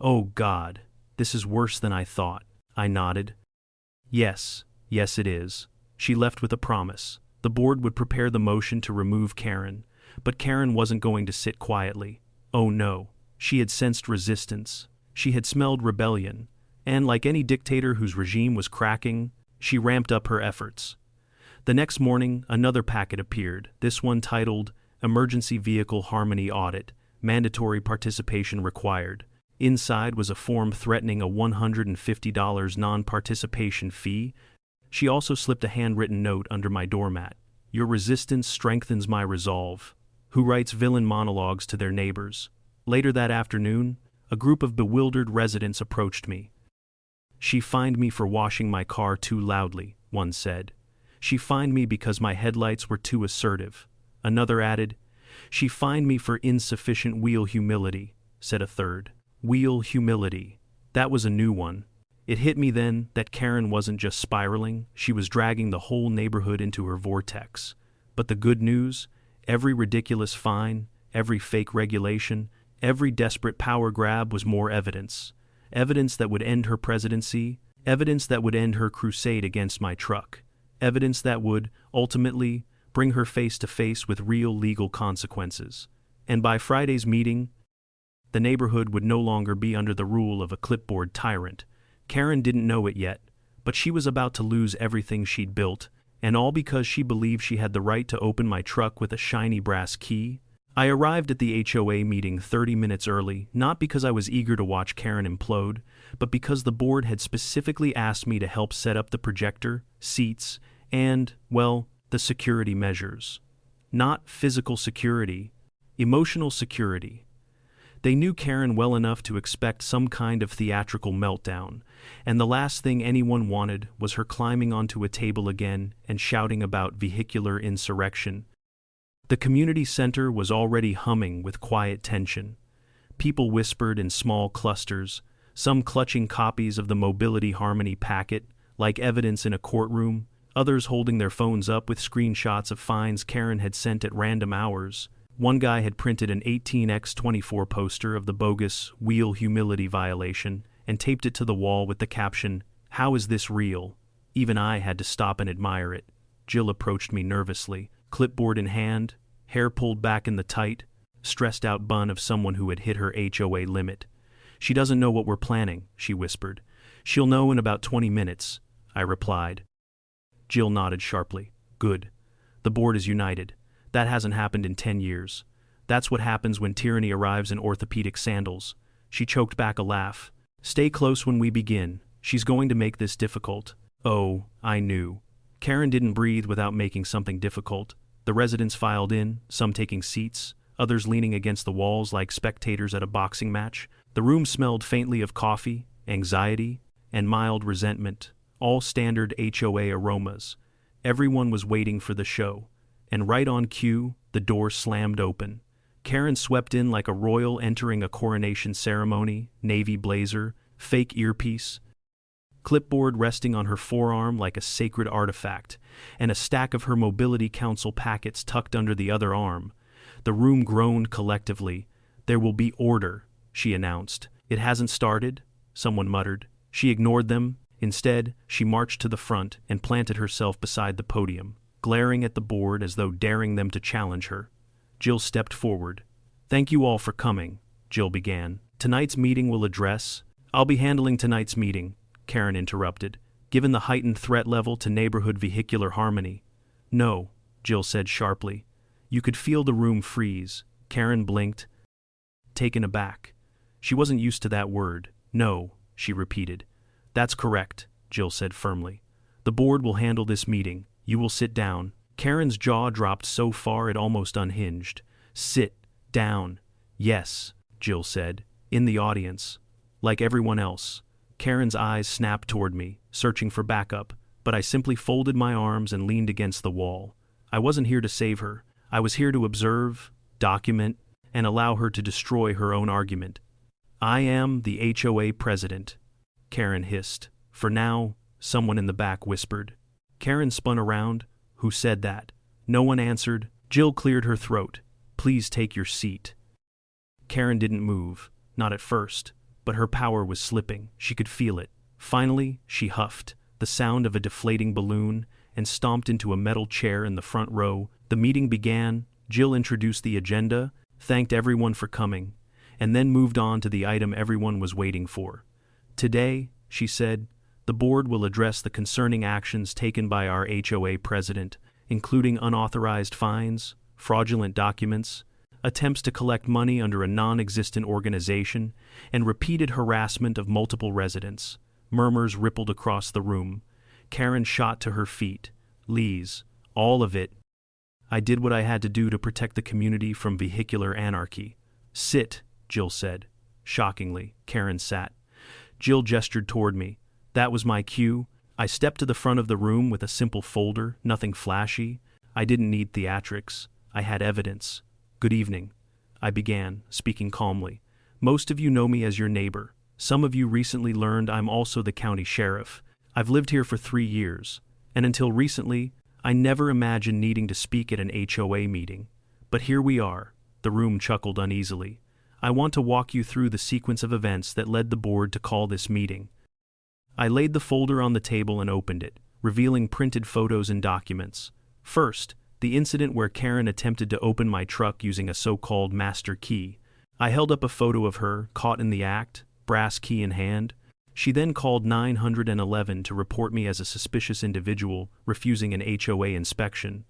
"Oh, God, this is worse than I thought." I nodded. Yes, it is." She left with a promise. The board would prepare the motion to remove Karen, but Karen wasn't going to sit quietly. Oh no, she had sensed resistance. She had smelled rebellion, and like any dictator whose regime was cracking, she ramped up her efforts. The next morning, another packet appeared, this one titled Emergency Vehicle Harmony Audit, Mandatory Participation Required. Inside was a form threatening a $150 non-participation fee. She also slipped a handwritten note under my doormat. "Your resistance strengthens my resolve." Who writes villain monologues to their neighbors? Later that afternoon, a group of bewildered residents approached me. "She fined me for washing my car too loudly," one said. "She fined me because my headlights were too assertive." Another added, "She fined me for insufficient wheel humility," said a third. Wheel humility. That was a new one. It hit me then that Karen wasn't just spiraling, she was dragging the whole neighborhood into her vortex. But the good news, every ridiculous fine, every fake regulation, every desperate power grab was more evidence. Evidence that would end her presidency, evidence that would end her crusade against my truck, evidence that would, ultimately, bring her face to face with real legal consequences. And by Friday's meeting, the neighborhood would no longer be under the rule of a clipboard tyrant. Karen didn't know it yet, but she was about to lose everything she'd built, and all because she believed she had the right to open my truck with a shiny brass key. I arrived at the HOA meeting 30 minutes early, not because I was eager to watch Karen implode, but because the board had specifically asked me to help set up the projector, seats, and, well, the security measures. Not physical security, emotional security. They knew Karen well enough to expect some kind of theatrical meltdown, and the last thing anyone wanted was her climbing onto a table again and shouting about vehicular insurrection. The community center was already humming with quiet tension. People whispered in small clusters, some clutching copies of the Mobility Harmony packet, like evidence in a courtroom, others holding their phones up with screenshots of fines Karen had sent at random hours. One guy had printed an 18x24 poster of the bogus wheel humility violation and taped it to the wall with the caption, "How is this real?" Even I had to stop and admire it. Jill approached me nervously, clipboard in hand, hair pulled back in the tight, stressed-out bun of someone who had hit her HOA limit. "She doesn't know what we're planning," she whispered. "She'll know in about 20 minutes, I replied. Jill nodded sharply. "Good. The board is united. That hasn't happened in 10 years. That's what happens when tyranny arrives in orthopedic sandals." She choked back a laugh. "Stay close when we begin. She's going to make this difficult." Oh, I knew. Karen didn't breathe without making something difficult. The residents filed in, some taking seats, others leaning against the walls like spectators at a boxing match. The room smelled faintly of coffee, anxiety, and mild resentment, all standard HOA aromas. Everyone was waiting for the show, and right on cue, the door slammed open. Karen swept in like a royal entering a coronation ceremony, navy blazer, fake earpiece, clipboard resting on her forearm like a sacred artifact, and a stack of her Mobility Council packets tucked under the other arm. The room groaned collectively. "There will be order," she announced. "It hasn't started," someone muttered. She ignored them. Instead, she marched to the front and planted herself beside the podium, glaring at the board as though daring them to challenge her. Jill stepped forward. "Thank you all for coming," Jill began. "Tonight's meeting will address—" "I'll be handling tonight's meeting," Karen interrupted, "given the heightened threat level to neighborhood vehicular harmony." "No," Jill said sharply. You could feel the room freeze. Karen blinked, taken aback. She wasn't used to that word. "No," she repeated. "That's correct," Jill said firmly. "The board will handle this meeting. You will sit down." Karen's jaw dropped so far it almost unhinged. "Sit down." "Yes," Jill said, "in the audience. Like everyone else." Karen's eyes snapped toward me, searching for backup, but I simply folded my arms and leaned against the wall. I wasn't here to save her. I was here to observe, document, and allow her to destroy her own argument. "I am the HOA president," Karen hissed. "For now," someone in the back whispered. Karen spun around. "Who said that?" No one answered. Jill cleared her throat. "Please take your seat." Karen didn't move, not at first, but her power was slipping. She could feel it. Finally, she huffed, the sound of a deflating balloon, and stomped into a metal chair in the front row. The meeting began. Jill introduced the agenda, thanked everyone for coming, and then moved on to the item everyone was waiting for. "Today," she said, "the board will address the concerning actions taken by our HOA president, including unauthorized fines, fraudulent documents, attempts to collect money under a non-existent organization, and repeated harassment of multiple residents." Murmurs rippled across the room. Karen shot to her feet. "Lees, all of it. I did what I had to do to protect the community from vehicular anarchy." "Sit," Jill said. Shockingly, Karen sat. Jill gestured toward me. That was my cue. I stepped to the front of the room with a simple folder, nothing flashy. I didn't need theatrics. I had evidence. "Good evening," I began, speaking calmly. "Most of you know me as your neighbor. Some of you recently learned I'm also the county sheriff. I've lived here for 3 years, and until recently, I never imagined needing to speak at an HOA meeting. But here we are." The room chuckled uneasily. "I want to walk you through the sequence of events that led the board to call this meeting." I laid the folder on the table and opened it, revealing printed photos and documents. First, the incident where Karen attempted to open my truck using a so-called master key. I held up a photo of her, caught in the act, brass key in hand. She then called 911 to report me as a suspicious individual, refusing an HOA inspection.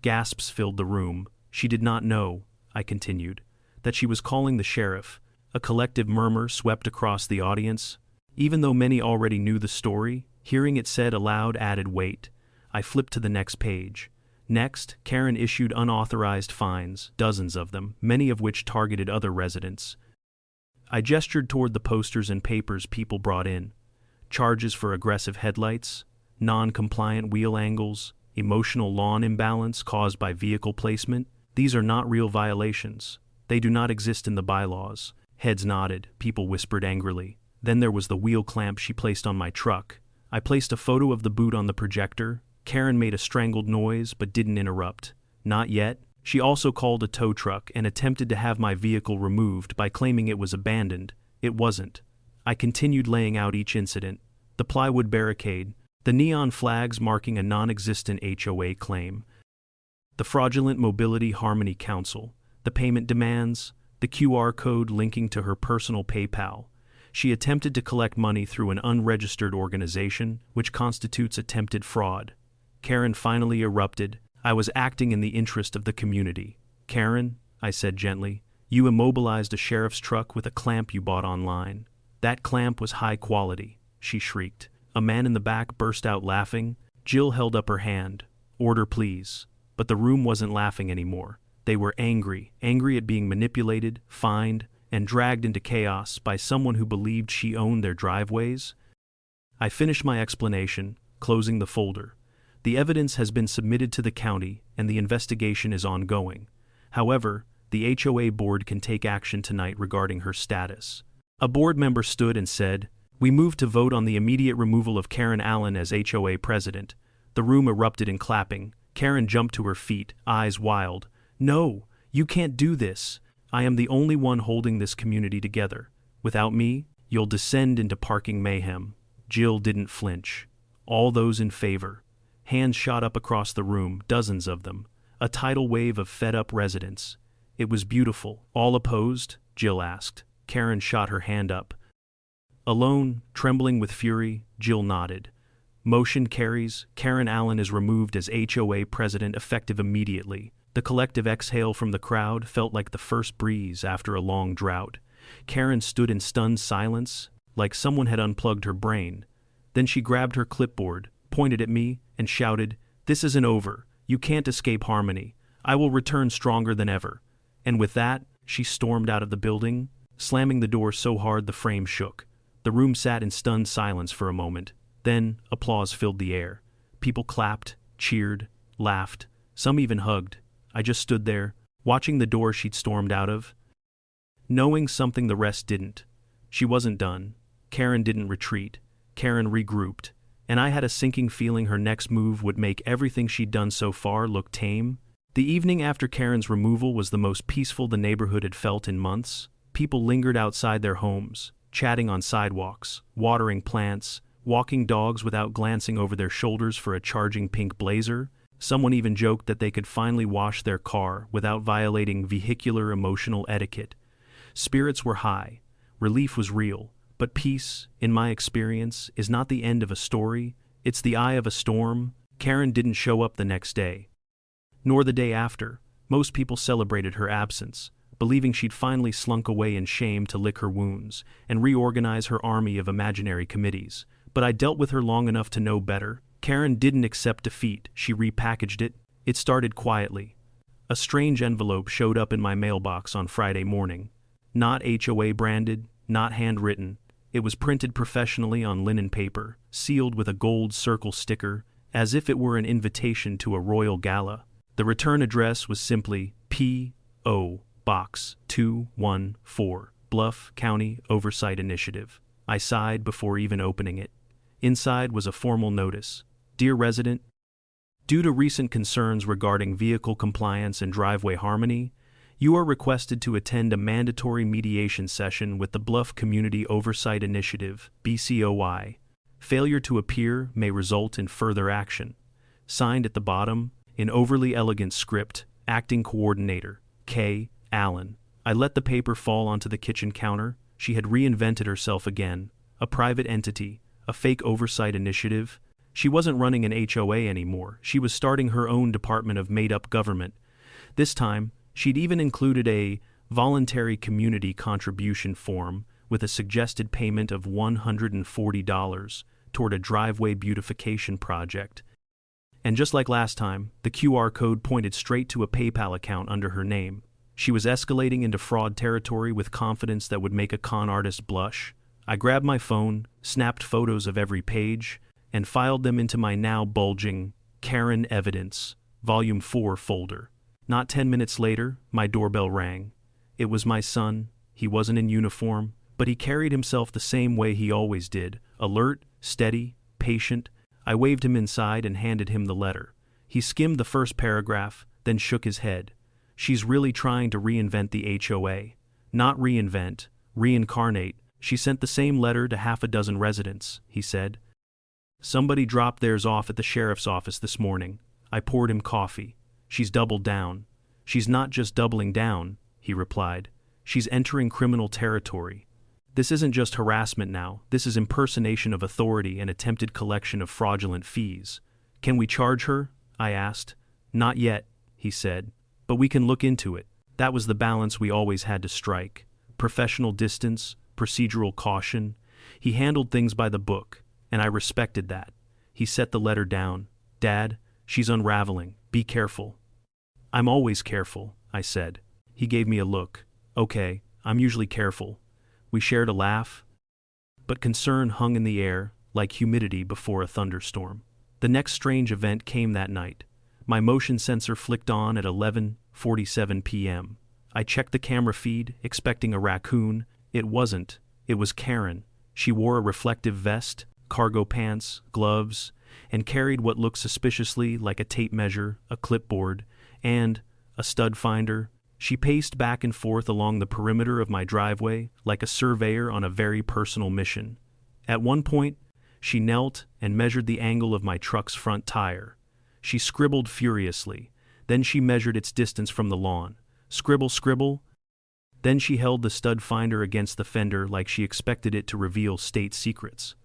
Gasps filled the room. "She did not know," I continued, "that she was calling the sheriff." A collective murmur swept across the audience. Even though many already knew the story, hearing it said aloud added weight. I flipped to the next page. Next, Karen issued unauthorized fines, dozens of them, many of which targeted other residents. I gestured toward the posters and papers people brought in. Charges for aggressive headlights, non-compliant wheel angles, emotional lawn imbalance caused by vehicle placement. These are not real violations. They do not exist in the bylaws. Heads nodded, people whispered angrily. Then there was the wheel clamp she placed on my truck. I placed a photo of the boot on the projector. Karen made a strangled noise but didn't interrupt. Not yet. She also called a tow truck and attempted to have my vehicle removed by claiming it was abandoned. It wasn't. I continued laying out each incident. The plywood barricade, the neon flags marking a non-existent HOA claim, the fraudulent Mobility Harmony Council, the payment demands, the QR code linking to her personal PayPal. She attempted to collect money through an unregistered organization, which constitutes attempted fraud. Karen finally erupted. I was acting in the interest of the community. Karen, I said gently, you immobilized a sheriff's truck with a clamp you bought online. That clamp was high quality, she shrieked. A man in the back burst out laughing. Jill held up her hand. Order, please. But the room wasn't laughing anymore. They were angry at being manipulated, fined, and dragged into chaos by someone who believed she owned their driveways. I finished my explanation, closing the folder. The evidence has been submitted to the county, and the investigation is ongoing. However, the HOA board can take action tonight regarding her status. A board member stood and said, "We move to vote on the immediate removal of Karen Allen as HOA president." The room erupted in clapping. Karen jumped to her feet, eyes wild. "No, you can't do this. I am the only one holding this community together. Without me, you'll descend into parking mayhem." Jill didn't flinch. All those in favor. Hands shot up across the room, dozens of them. A tidal wave of fed-up residents. It was beautiful. All opposed? Jill asked. Karen shot her hand up. Alone, trembling with fury, Jill nodded. Motion carries. Karen Allen is removed as HOA president effective immediately. The collective exhale from the crowd felt like the first breeze after a long drought. Karen stood in stunned silence, like someone had unplugged her brain. Then she grabbed her clipboard, pointed at me, and shouted, "This isn't over. You can't escape Harmony. I will return stronger than ever." And with that, she stormed out of the building, slamming the door so hard the frame shook. The room sat in stunned silence for a moment. Then, applause filled the air. People clapped, cheered, laughed. Some even hugged. I just stood there, watching the door she'd stormed out of, knowing something the rest didn't. She wasn't done. Karen didn't retreat. Karen regrouped. And I had a sinking feeling her next move would make everything she'd done so far look tame. The evening after Karen's removal was the most peaceful the neighborhood had felt in months. People lingered outside their homes, chatting on sidewalks, watering plants, walking dogs without glancing over their shoulders for a charging pink blazer. Someone even joked that they could finally wash their car without violating vehicular emotional etiquette. Spirits were high. Relief was real. But peace, in my experience, is not the end of a story. It's the eye of a storm. Karen didn't show up the next day, nor the day after. Most people celebrated her absence, believing she'd finally slunk away in shame to lick her wounds and reorganize her army of imaginary committees. But I dealt with her long enough to know better. Karen didn't accept defeat. She repackaged it. It started quietly. A strange envelope showed up in my mailbox on Friday morning. Not HOA branded, not handwritten. It was printed professionally on linen paper, sealed with a gold circle sticker, as if it were an invitation to a royal gala. The return address was simply P.O. Box 214, Bluff County Oversight Initiative. I sighed before even opening it. Inside was a formal notice. Dear resident, due to recent concerns regarding vehicle compliance and driveway harmony, you are requested to attend a mandatory mediation session with the Bluff Community Oversight Initiative, BCOI. Failure to appear may result in further action. Signed at the bottom, in overly elegant script, Acting Coordinator, K. Allen. I let the paper fall onto the kitchen counter. She had reinvented herself again. A private entity, a fake oversight initiative. She wasn't running an HOA anymore. She was starting her own department of made-up government. This time, she'd even included a voluntary community contribution form with a suggested payment of $140 toward a driveway beautification project. And just like last time, the QR code pointed straight to a PayPal account under her name. She was escalating into fraud territory with confidence that would make a con artist blush. I grabbed my phone, snapped photos of every page, and filed them into my now bulging Karen Evidence, Volume 4 folder. Not 10 minutes later, my doorbell rang. It was my son, He wasn't in uniform, but he carried himself the same way he always did, alert, steady, patient. I waved him inside and handed him the letter. He skimmed the first paragraph, then shook his head. She's really trying to reinvent the HOA. Not reinvent, reincarnate. She sent the same letter to half a dozen residents, he said. Somebody dropped theirs off at the sheriff's office this morning. I poured him coffee. She's doubled down. She's not just doubling down, he replied. She's entering criminal territory. This isn't just harassment now, this is impersonation of authority and attempted collection of fraudulent fees. Can we charge her? I asked. Not yet, he said, but we can look into it. That was the balance we always had to strike. Professional distance, procedural caution. He handled things by the book, and I respected that. He set the letter down. Dad, she's unraveling. Be careful. I'm always careful, I said. He gave me a look. Okay, I'm usually careful. We shared a laugh, but concern hung in the air like humidity before a thunderstorm. The next strange event came that night. My motion sensor flicked on at 11:47 p.m. I checked the camera feed, expecting a raccoon. It wasn't. It was Karen. She wore a reflective vest, cargo pants, gloves, and carried what looked suspiciously like a tape measure, a clipboard, and a stud finder. She paced back and forth along the perimeter of my driveway like a surveyor on a very personal mission. At one point, she knelt and measured the angle of my truck's front tire. She scribbled furiously. Then she measured its distance from the lawn. Scribble, scribble. Then she held the stud finder against the fender like she expected it to reveal state secrets.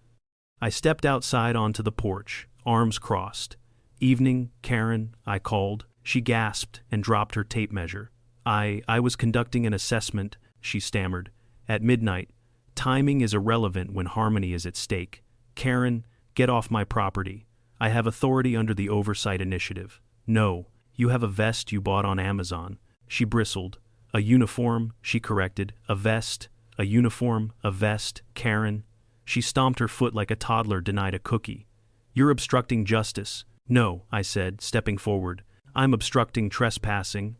I stepped outside onto the porch, arms crossed. Evening, Karen, I called. She gasped and dropped her tape measure. I was conducting an assessment, she stammered. At midnight. Timing is irrelevant when harmony is at stake. Karen, get off my property. I have authority under the Oversight Initiative. No, you have a vest you bought on Amazon. She bristled. A uniform, she corrected. A vest, a uniform, a vest, Karen. She stomped her foot like a toddler denied a cookie. You're obstructing justice. No, I said, stepping forward. I'm obstructing trespassing.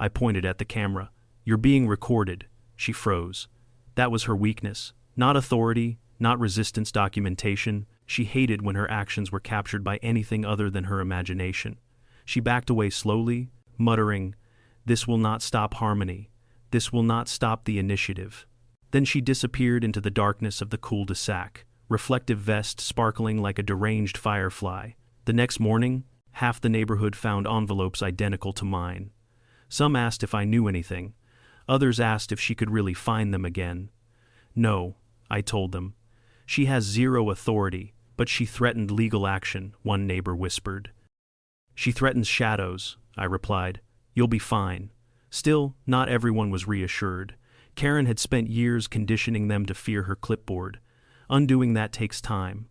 I pointed at the camera. You're being recorded. She froze. That was her weakness. Not authority, not resistance documentation. She hated when her actions were captured by anything other than her imagination. She backed away slowly, muttering, "This will not stop harmony. This will not stop the initiative." Then she disappeared into the darkness of the cul-de-sac, reflective vest sparkling like a deranged firefly. The next morning, half the neighborhood found envelopes identical to mine. Some asked if I knew anything. Others asked if she could really find them again. No, I told them. She has zero authority, but she threatened legal action, one neighbor whispered. She threatens shadows, I replied. You'll be fine. Still, not everyone was reassured. Karen had spent years conditioning them to fear her clipboard. Undoing that takes time.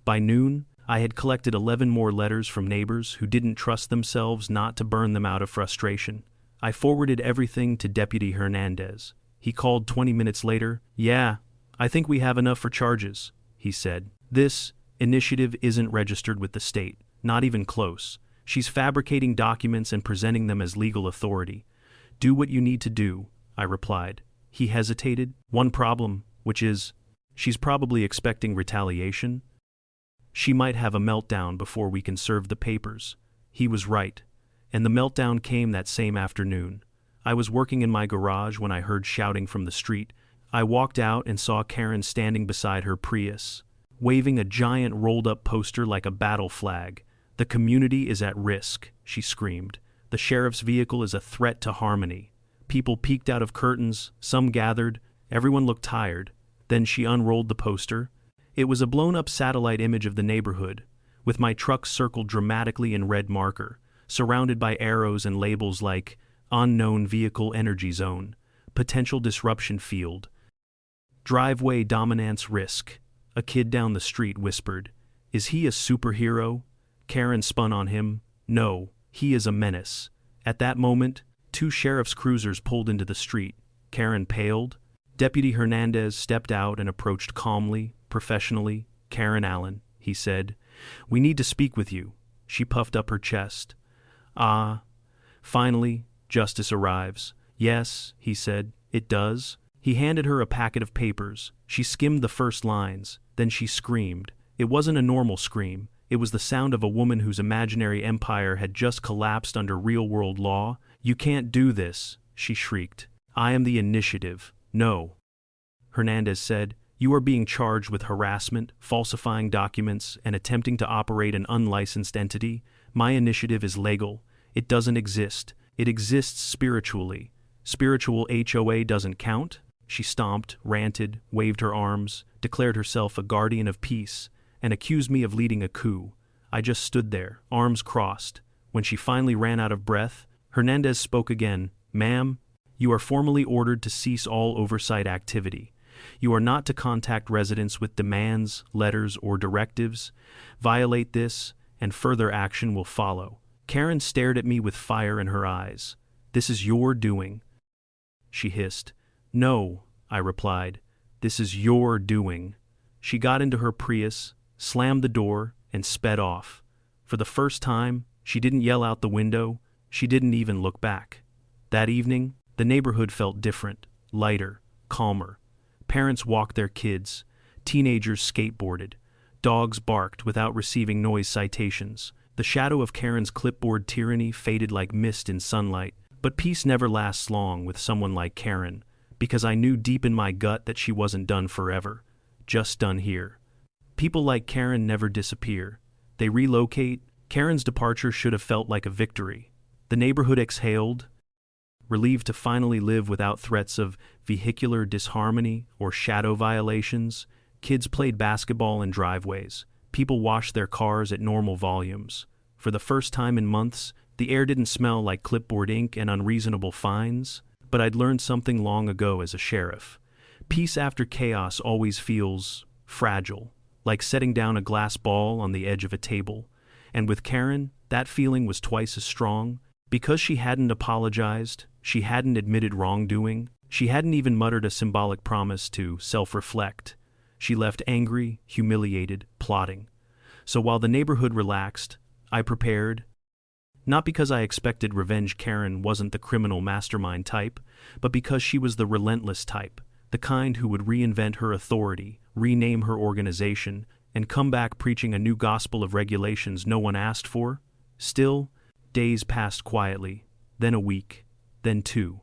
By noon, I had collected 11 more letters from neighbors who didn't trust themselves not to burn them out of frustration. I forwarded everything to Deputy Hernandez. He called 20 minutes later. Yeah, I think we have enough for charges, he said. This initiative isn't registered with the state, not even close. She's fabricating documents and presenting them as legal authority. Do what you need to do, I replied. He hesitated. One problem, which is, she's probably expecting retaliation. She might have a meltdown before we can serve the papers. He was right. And the meltdown came that same afternoon. I was working in my garage when I heard shouting from the street. I walked out and saw Karen standing beside her Prius, waving a giant rolled-up poster like a battle flag. The community is at risk, she screamed. The sheriff's vehicle is a threat to harmony. People peeked out of curtains, some gathered, everyone looked tired. Then she unrolled the poster. It was a blown-up satellite image of the neighborhood, with my truck circled dramatically in red marker, surrounded by arrows and labels like Unknown Vehicle Energy Zone, Potential Disruption Field, Driveway Dominance Risk. A kid down the street whispered, "Is he a superhero?" Karen spun on him. "No, he is a menace." At that moment, 2 sheriff's cruisers pulled into the street. Karen paled. Deputy Hernandez stepped out and approached calmly, professionally. "Karen Allen," he said, "we need to speak with you." She puffed up her chest. "Ah, finally, justice arrives." "Yes," he said, "it does." He handed her a packet of papers. She skimmed the first lines, then she screamed. It wasn't a normal scream. It was the sound of a woman whose imaginary empire had just collapsed under real-world law. "You can't do this," she shrieked. "I am the initiative." "No," Hernandez said. "You are being charged with harassment, falsifying documents, and attempting to operate an unlicensed entity. My initiative is legal. It doesn't exist. It exists spiritually. Spiritual HOA doesn't count?" She stomped, ranted, waved her arms, declared herself a guardian of peace, and accused me of leading a coup. I just stood there, arms crossed. When she finally ran out of breath, Hernandez spoke again. "Ma'am, you are formally ordered to cease all oversight activity. You are not to contact residents with demands, letters, or directives. Violate this, and further action will follow." Karen stared at me with fire in her eyes. "This is your doing," she hissed. "No," I replied. "This is your doing." She got into her Prius, slammed the door, and sped off. For the first time, she didn't yell out the window. She didn't even look back. That evening, the neighborhood felt different, lighter, calmer. Parents walked their kids. Teenagers skateboarded. Dogs barked without receiving noise citations. The shadow of Karen's clipboard tyranny faded like mist in sunlight. But peace never lasts long with someone like Karen, because I knew deep in my gut that she wasn't done forever. Just done here. People like Karen never disappear. They relocate. Karen's departure should have felt like a victory. The neighborhood exhaled, relieved to finally live without threats of vehicular disharmony or shadow violations. Kids played basketball in driveways. People washed their cars at normal volumes. For the first time in months, the air didn't smell like clipboard ink and unreasonable fines. But I'd learned something long ago as a sheriff. Peace after chaos always feels fragile, like setting down a glass ball on the edge of a table. And with Karen, that feeling was twice as strong. Because she hadn't apologized, she hadn't admitted wrongdoing, she hadn't even muttered a symbolic promise to self-reflect. She left angry, humiliated, plotting. So while the neighborhood relaxed, I prepared. Not because I expected revenge. Karen wasn't the criminal mastermind type, but because she was the relentless type, the kind who would reinvent her authority, rename her organization, and come back preaching a new gospel of regulations no one asked for. Still, days passed quietly, then a week, then two.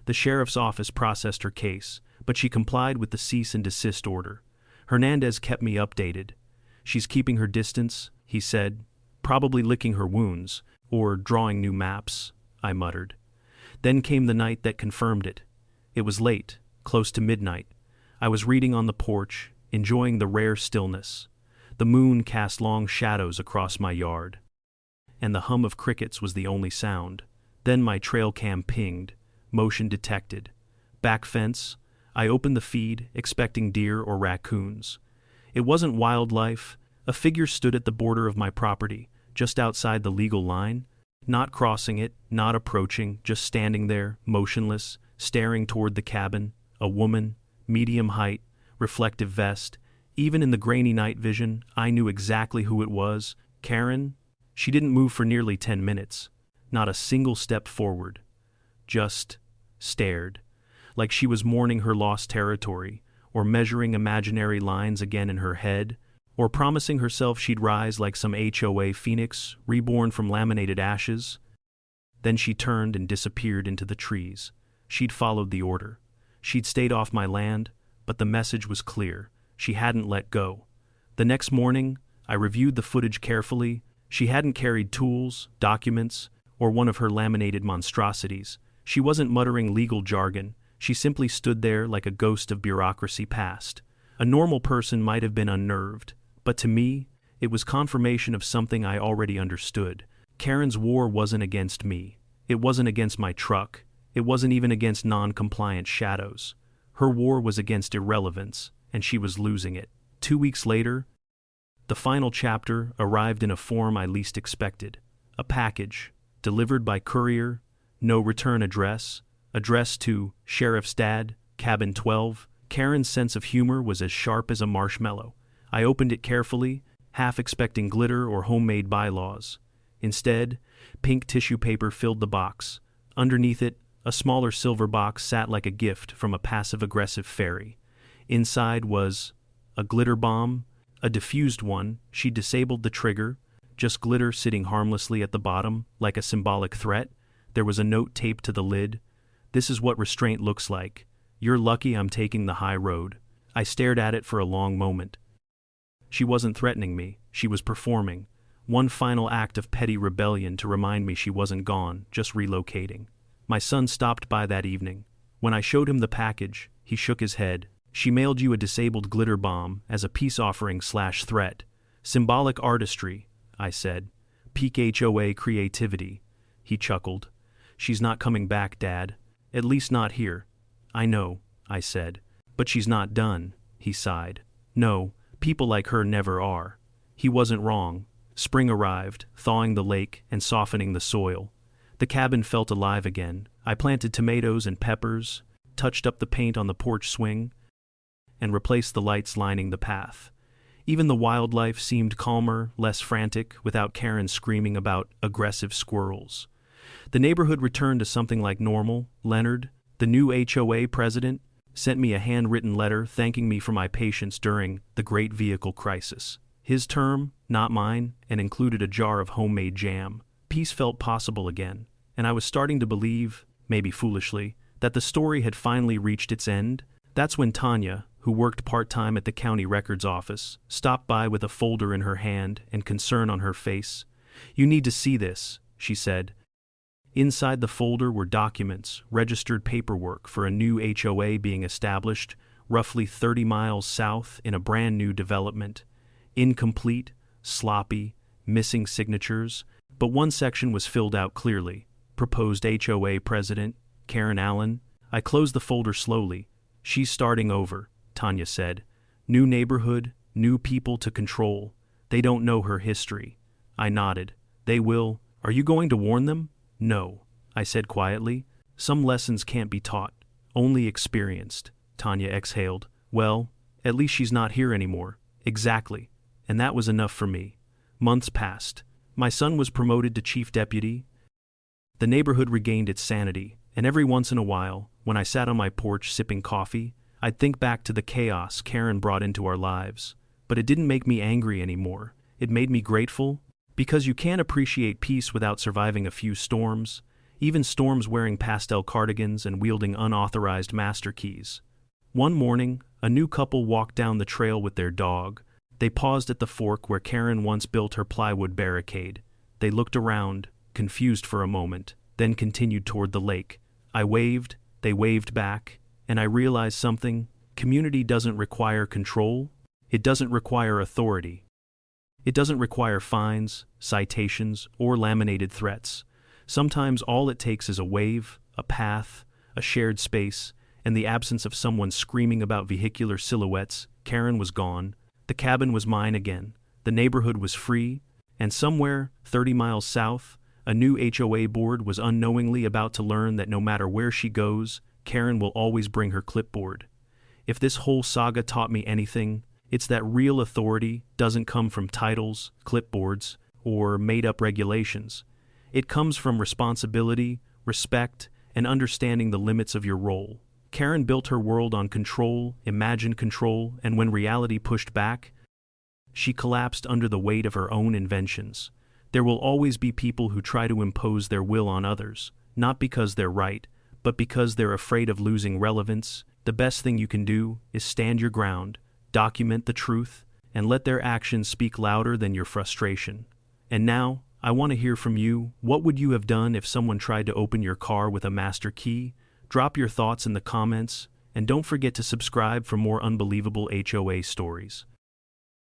The sheriff's office processed her case, but she complied with the cease and desist order. Hernandez kept me updated. "She's keeping her distance," he said, "probably licking her wounds, or drawing new maps," I muttered. Then came the night that confirmed it. It was late, close to midnight. I was reading on the porch, enjoying the rare stillness. The moon cast long shadows across my yard, and the hum of crickets was the only sound. Then my trail cam pinged, motion detected. Back fence. I opened the feed, expecting deer or raccoons. It wasn't wildlife. A figure stood at the border of my property, just outside the legal line, not crossing it, not approaching, just standing there, motionless, staring toward the cabin. A woman, medium height, reflective vest. Even in the grainy night vision, I knew exactly who it was. Karen. She didn't move for nearly 10 minutes. Not a single step forward. Just stared, like she was mourning her lost territory, or measuring imaginary lines again in her head, or promising herself she'd rise like some HOA phoenix, reborn from laminated ashes. Then she turned and disappeared into the trees. She'd followed the order. She'd stayed off my land, but the message was clear. She hadn't let go. The next morning, I reviewed the footage carefully. She hadn't carried tools, documents, or one of her laminated monstrosities. She wasn't muttering legal jargon. She simply stood there like a ghost of bureaucracy past. A normal person might have been unnerved, but to me, it was confirmation of something I already understood. Karen's war wasn't against me. It wasn't against my truck. It wasn't even against non-compliant shadows. Her war was against irrelevance, and she was losing it. 2 weeks later, the final chapter arrived in a form I least expected. A package, delivered by courier, no return address, addressed to Sheriff's Dad, Cabin 12. Karen's sense of humor was as sharp as a marshmallow. I opened it carefully, half expecting glitter or homemade bylaws. Instead, pink tissue paper filled the box. Underneath it, A smaller silver box sat like a gift from a passive-aggressive fairy. Inside was a glitter bomb, a diffused one. She disabled the trigger, just glitter sitting harmlessly at the bottom, like a symbolic threat. There was a note taped to the lid. "This is what restraint looks like. You're lucky I'm taking the high road." I stared at it for a long moment. She wasn't threatening me, she was performing. One final act of petty rebellion to remind me she wasn't gone, just relocating. My son stopped by that evening. When I showed him the package, he shook his head. "She mailed you a disabled glitter bomb as a peace offering/threat. Symbolic artistry," I said. "Peak HOA creativity." He chuckled. "She's not coming back, Dad. At least not here." "I know," I said. "But she's not done," he sighed. "No, people like her never are." He wasn't wrong. Spring arrived, thawing the lake and softening the soil. The cabin felt alive again. I planted tomatoes and peppers, touched up the paint on the porch swing, and replaced the lights lining the path. Even the wildlife seemed calmer, less frantic, without Karen screaming about aggressive squirrels. The neighborhood returned to something like normal. Leonard, the new HOA president, sent me a handwritten letter thanking me for my patience during the Great Vehicle Crisis. His term, not mine, and included a jar of homemade jam. Peace felt possible again, and I was starting to believe, maybe foolishly, that the story had finally reached its end. That's when Tanya, who worked part-time at the county records office, stopped by with a folder in her hand and concern on her face. "You need to see this," she said. Inside the folder were documents, registered paperwork for a new HOA being established roughly 30 miles south in a brand new development. Incomplete, sloppy, missing signatures, but one section was filled out clearly. Proposed HOA president, Karen Allen. I closed the folder slowly. "She's starting over," Tanya said. "New neighborhood, new people to control. They don't know her history." I nodded. "They will. Are you going to warn them?" "No," I said quietly. "Some lessons can't be taught, only experienced." Tanya exhaled. "Well, at least she's not here anymore." "Exactly." And that was enough for me. Months passed. My son was promoted to chief deputy. The neighborhood regained its sanity, and every once in a while, when I sat on my porch sipping coffee, I'd think back to the chaos Karen brought into our lives. But it didn't make me angry anymore. It made me grateful, because you can't appreciate peace without surviving a few storms, even storms wearing pastel cardigans and wielding unauthorized master keys. One morning, a new couple walked down the trail with their dog. They paused at the fork where Karen once built her plywood barricade. They looked around, confused for a moment, then continued toward the lake. I waved, they waved back, and I realized something. Community doesn't require control. It doesn't require authority. It doesn't require fines, citations, or laminated threats. Sometimes all it takes is a wave, a path, a shared space, and the absence of someone screaming about vehicular silhouettes. Karen was gone. The cabin was mine again. The neighborhood was free, and somewhere, 30 miles south, a new HOA board was unknowingly about to learn that no matter where she goes, Karen will always bring her clipboard. If this whole saga taught me anything, it's that real authority doesn't come from titles, clipboards, or made-up regulations. It comes from responsibility, respect, and understanding the limits of your role. Karen built her world on control, imagined control, and when reality pushed back, she collapsed under the weight of her own inventions. There will always be people who try to impose their will on others, not because they're right, but because they're afraid of losing relevance. The best thing you can do is stand your ground, document the truth, and let their actions speak louder than your frustration. And now, I want to hear from you. What would you have done if someone tried to open your car with a master key? Drop your thoughts in the comments, and don't forget to subscribe for more unbelievable HOA stories.